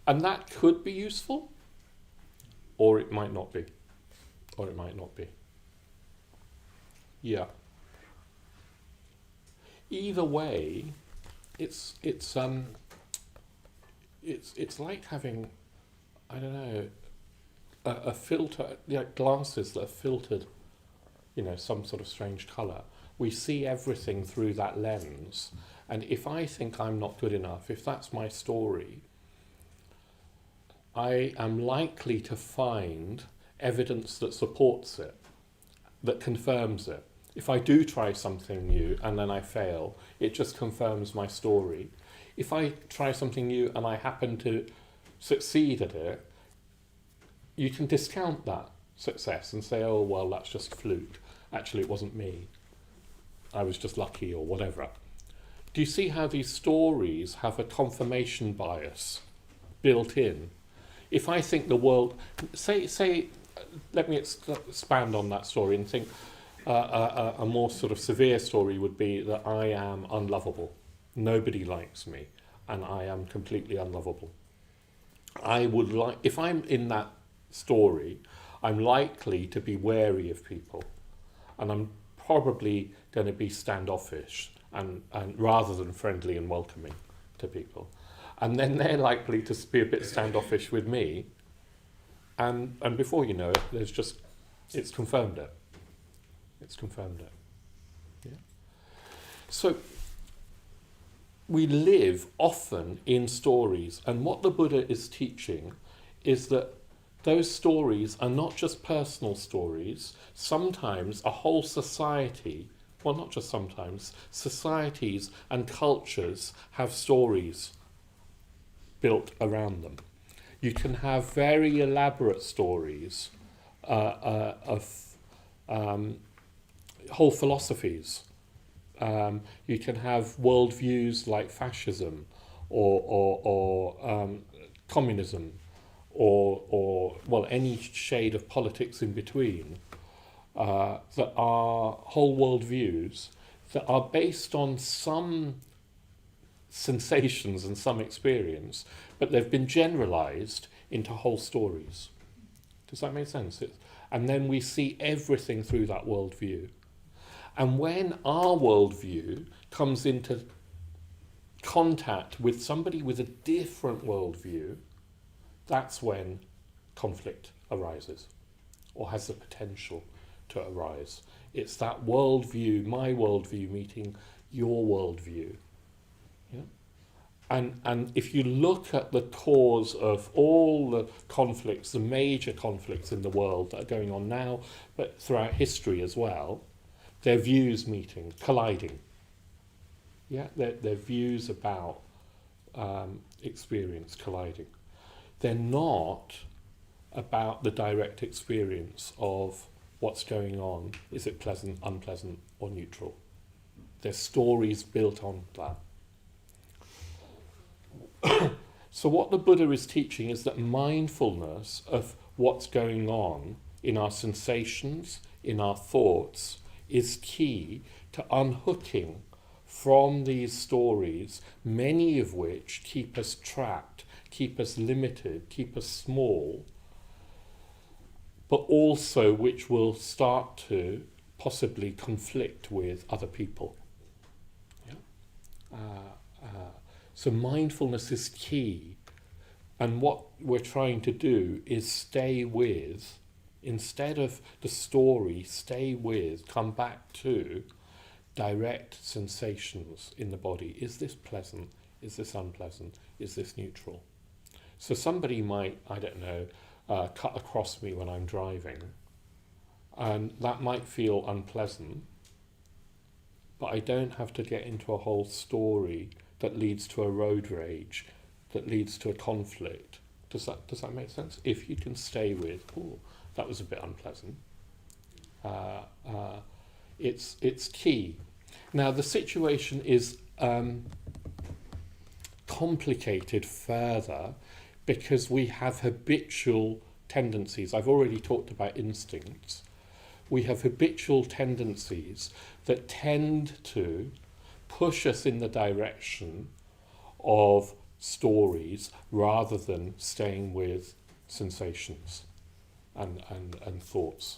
And that could be useful, or it might not be. Yeah. Either way, it's like having, I don't know, a filter, like glasses that are filtered, some sort of strange colour. We see everything through that lens, and if I think I'm not good enough, if that's my story, I am likely to find evidence that supports it, that confirms it. If I do try something new and then I fail, it just confirms my story. If I try something new and I happen to succeed at it, you can discount that success and say, oh, well, that's just fluke. Actually, it wasn't me. I was just lucky or whatever. Do you see how these stories have a confirmation bias built in? If I think the world, let me expand on that story and think a more sort of severe story would be that I am unlovable. Nobody likes me, and I am completely unlovable. If I'm in that story, I'm likely to be wary of people, and I'm probably going to be standoffish and rather than friendly and welcoming to people. And then they're likely to be a bit standoffish with me, and before you know it, it's confirmed it. Yeah. So we live often in stories, and what the Buddha is teaching is that those stories are not just personal stories. Sometimes a whole society, well, not just sometimes, societies and cultures have stories built around them. You can have very elaborate stories of whole philosophies. You can have worldviews like fascism or communism or well, any shade of politics in between, that are whole worldviews that are based on some sensations and some experience, but they've been generalized into whole stories. Does that make sense? And then we see everything through that worldview. And when our worldview comes into contact with somebody with a different worldview, that's when conflict arises, or has the potential to arise. It's that worldview, my worldview, meeting your worldview. Yeah? And if you look at the cause of all the conflicts, the major conflicts in the world that are going on now, but throughout history as well, their views meeting, colliding. Yeah, their views about experience colliding. They're not about the direct experience of what's going on. Is it pleasant, unpleasant, or neutral? There's stories built on that. So what the Buddha is teaching is that mindfulness of what's going on in our sensations, in our thoughts, is key to unhooking from these stories, many of which keep us trapped, keep us limited, keep us small, but also which will start to possibly conflict with other people. Yeah? So mindfulness is key, and what we're trying to do is stay with, instead of the story, stay with, come back to direct sensations in the body. Is this pleasant? Is this unpleasant? Is this neutral? So somebody might, I don't know, cut across me when I'm driving, and that might feel unpleasant, but I don't have to get into a whole story that leads to a road rage, that leads to a conflict. Does that make sense? If you can stay with, oh, that was a bit unpleasant, it's key. Now the situation is complicated further because we have habitual tendencies. I've already talked about instincts. We have habitual tendencies that tend to push us in the direction of stories rather than staying with sensations and thoughts.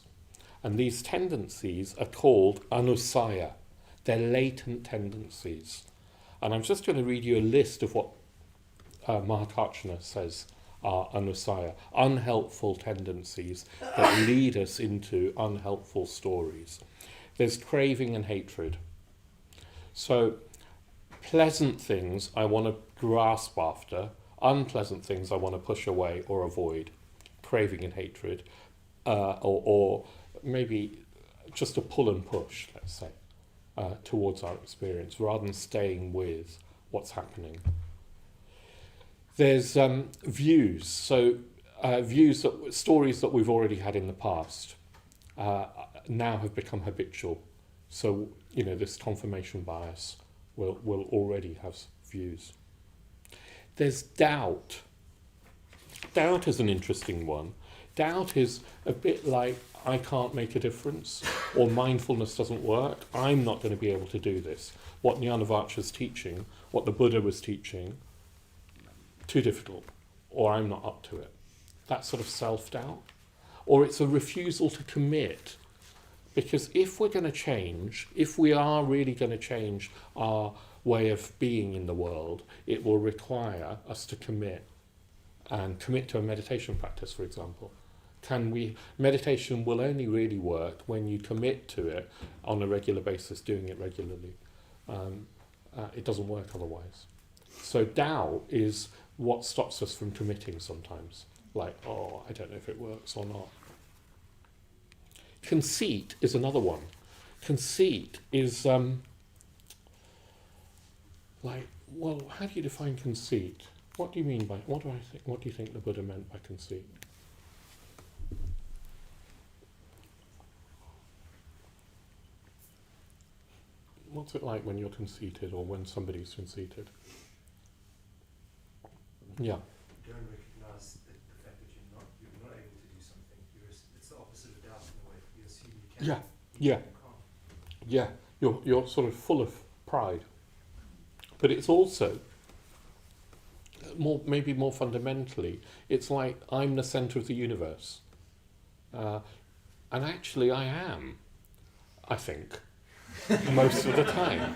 And these tendencies are called anusaya. They're latent tendencies. And I'm just going to read you a list of what Mahakarshana says are anusaya, unhelpful tendencies that lead us into unhelpful stories. There's craving and hatred. So pleasant things I want to grasp after, unpleasant things I want to push away or avoid. Craving and hatred, or maybe just a pull and push, let's say, towards our experience, rather than staying with what's happening. There's views, so views that stories that we've already had in the past now have become habitual. So this confirmation bias will already have views. There's doubt. Doubt is an interesting one. Doubt is a bit like, I can't make a difference, or mindfulness doesn't work, I'm not going to be able to do this. What Jnanavaca is teaching, what the Buddha was teaching, too difficult, or I'm not up to it. That sort of self-doubt. Or it's a refusal to commit. Because if we're going to change, if we are really going to change our way of being in the world, it will require us to commit, and commit to a meditation practice, for example. Meditation will only really work when you commit to it on a regular basis, doing it regularly. It doesn't work otherwise. So doubt is what stops us from committing sometimes. Like, oh, I don't know if it works or not. Conceit is another one. Conceit is how do you define conceit? What do you mean by, what do you think the Buddha meant by conceit? What's it like when you're conceited or when somebody's conceited? Yeah. You don't recognise the fact that you're not able to do something. It's the opposite of doubt in a way. You assume you can. Yeah. You Yeah. can't. Yeah. You're sort of full of pride. But it's also, maybe more fundamentally, it's like I'm the centre of the universe. And actually I am, I think, most of the time.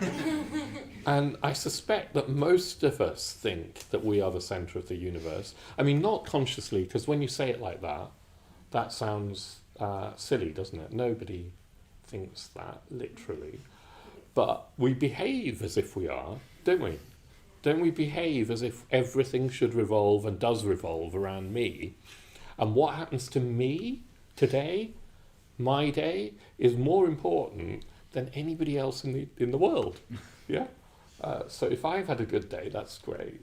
And I suspect that most of us think that we are the centre of the universe. I mean, not consciously, because when you say it like that, that sounds silly, doesn't it? Nobody thinks that, literally. But we behave as if we are, don't we? Don't we behave as if everything should revolve and does revolve around me? And what happens to me today, my day, is more important than anybody else in the world. Yeah? So if I've had a good day, that's great.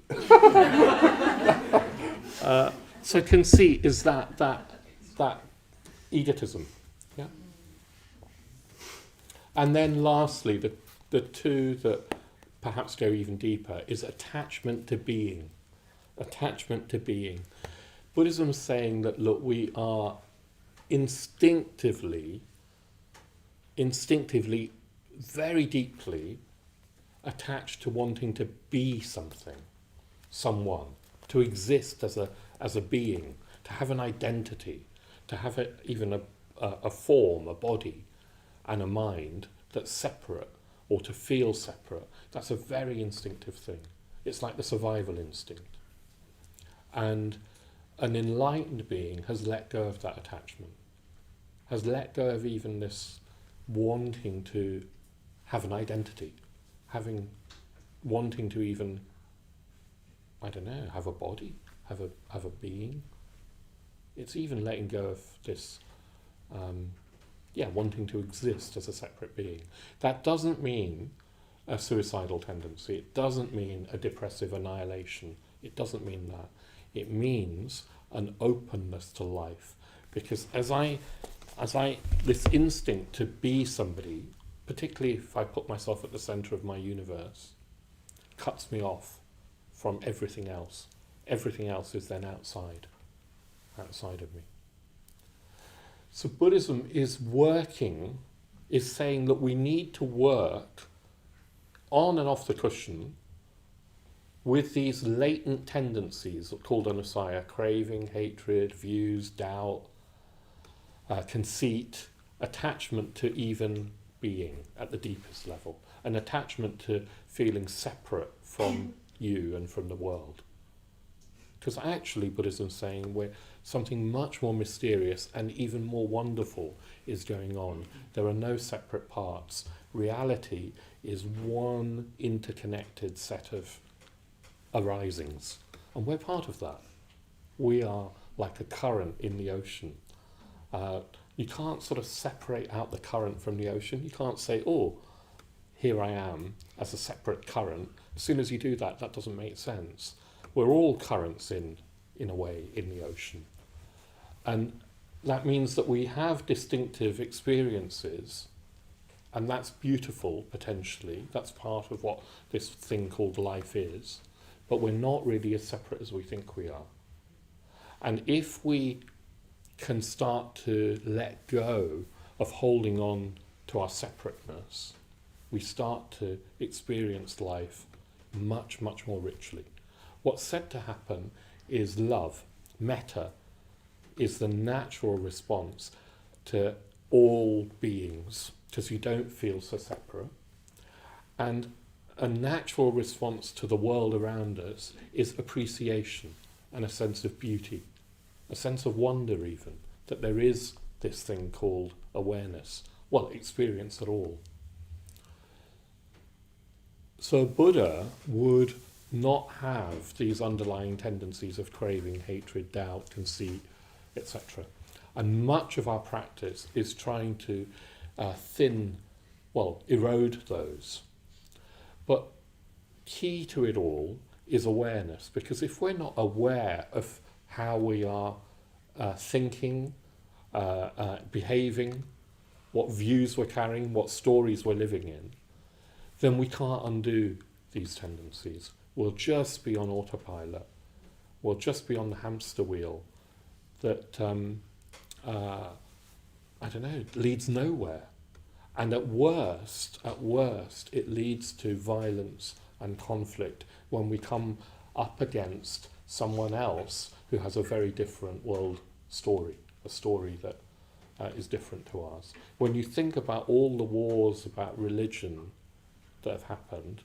So conceit is that egotism. Yeah? And then lastly, the two that perhaps go even deeper is attachment to being. Attachment to being. Buddhism is saying that, look, we are instinctively, very deeply attached to wanting to be something, someone, to exist as a being, to have an identity, to have even a form, a body, and a mind that's separate, or to feel separate. That's a very instinctive thing. It's like the survival instinct. And an enlightened being has let go of that attachment, has let go of even this wanting to have an identity, wanting to even, I don't know, have a body, have a being. It's even letting go of this, wanting to exist as a separate being. That doesn't mean a suicidal tendency. It doesn't mean a depressive annihilation. It doesn't mean that. It means an openness to life. Because as I this instinct to be somebody, particularly if I put myself at the centre of my universe, cuts me off from everything else. Everything else is then outside of me. So Buddhism is saying that we need to work on and off the cushion with these latent tendencies called anusaya, craving, hatred, views, doubt, conceit, attachment to even being at the deepest level, an attachment to feeling separate from you and from the world. Because actually Buddhism is saying something much more mysterious and even more wonderful is going on. There are no separate parts. Reality is one interconnected set of arisings. And we're part of that. We are like a current in the ocean. You can't sort of separate out the current from the ocean. You can't say, oh, here I am as a separate current. As soon as you do that, that doesn't make sense. We're all currents in a way in the ocean. And that means that we have distinctive experiences, and that's beautiful potentially. That's part of what this thing called life is. But we're not really as separate as we think we are. And if we can start to let go of holding on to our separateness, we start to experience life much, much more richly. What's said to happen is love, metta, is the natural response to all beings, because you don't feel so separate. And a natural response to the world around us is appreciation and a sense of beauty, a sense of wonder even, that there is this thing called awareness, well, experience at all. So Buddha would not have these underlying tendencies of craving, hatred, doubt, conceit, etc. And much of our practice is trying to erode those. But key to it all is awareness. Because if we're not aware of how we are thinking, behaving, what views we're carrying, what stories we're living in, then we can't undo these tendencies. We'll just be on autopilot. We'll just be on the hamster wheel that, I don't know, leads nowhere. And at worst, it leads to violence and conflict when we come up against someone else who has a very different world story, a story that is different to ours. When you think about all the wars about religion that have happened,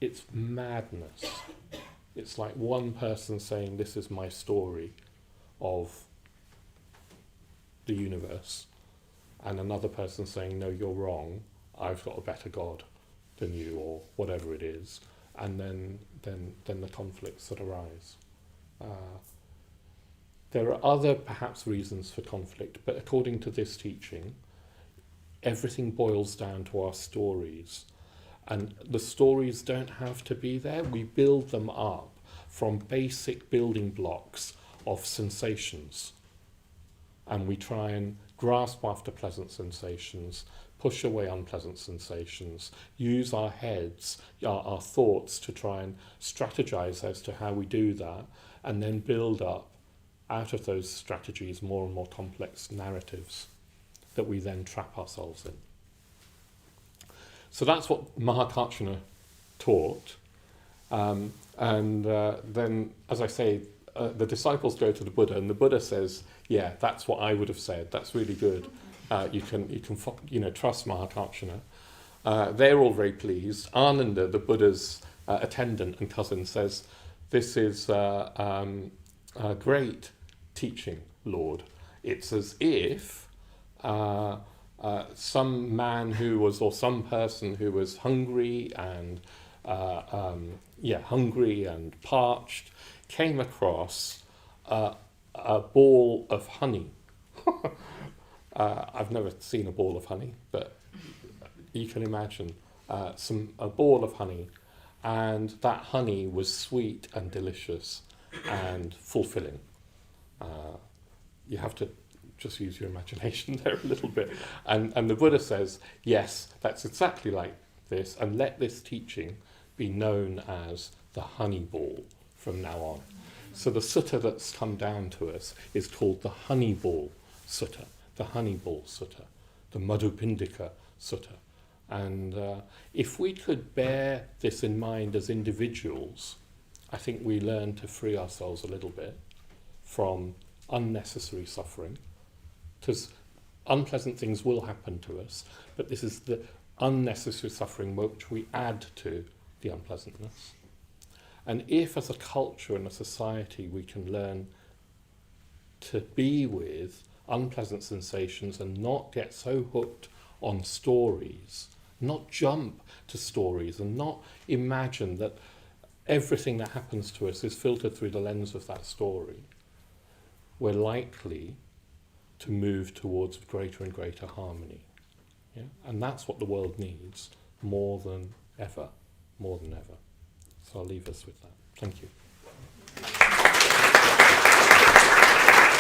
it's madness. It's like one person saying, this is my story of the universe, and another person saying, no, you're wrong, I've got a better God than you, or whatever it is, and then the conflicts that arise. There are other perhaps reasons for conflict, but according to this teaching, everything boils down to our stories. And the stories don't have to be there. We build them up from basic building blocks of sensations. And we try and grasp after pleasant sensations, push away unpleasant sensations, use our heads, our thoughts to try and strategize as to how we do that, and then build up out of those strategies more and more complex narratives that we then trap ourselves in. So that's what Mahakarshana taught. Then, as I say, the disciples go to the Buddha, and the Buddha says, yeah, that's what I would have said. That's really good. You can trust Mahakarshana. They're all very pleased. Ananda, the Buddha's attendant and cousin, says, this is a great teaching, Lord. It's as if some man who was, or some person who was hungry and parched, came across a ball of honey. I've never seen a ball of honey, but you can imagine a ball of honey, and that honey was sweet and delicious and fulfilling. You have to just use your imagination there a little bit. And the Buddha says, yes, that's exactly like this, and let this teaching be known as the honey ball from now on. So the sutta that's come down to us is called the honey ball sutta, the honey ball sutta, the Madhupindika sutta. And if we could bear this in mind as individuals, I think we learn to free ourselves a little bit from unnecessary suffering, because unpleasant things will happen to us, but this is the unnecessary suffering which we add to the unpleasantness. And if as a culture and a society we can learn to be with unpleasant sensations and not get so hooked on stories, not jump to stories, and not imagine that everything that happens to us is filtered through the lens of that story, we're likely to move towards greater and greater harmony. Yeah? And that's what the world needs more than ever. So I'll leave us with that. Thank you.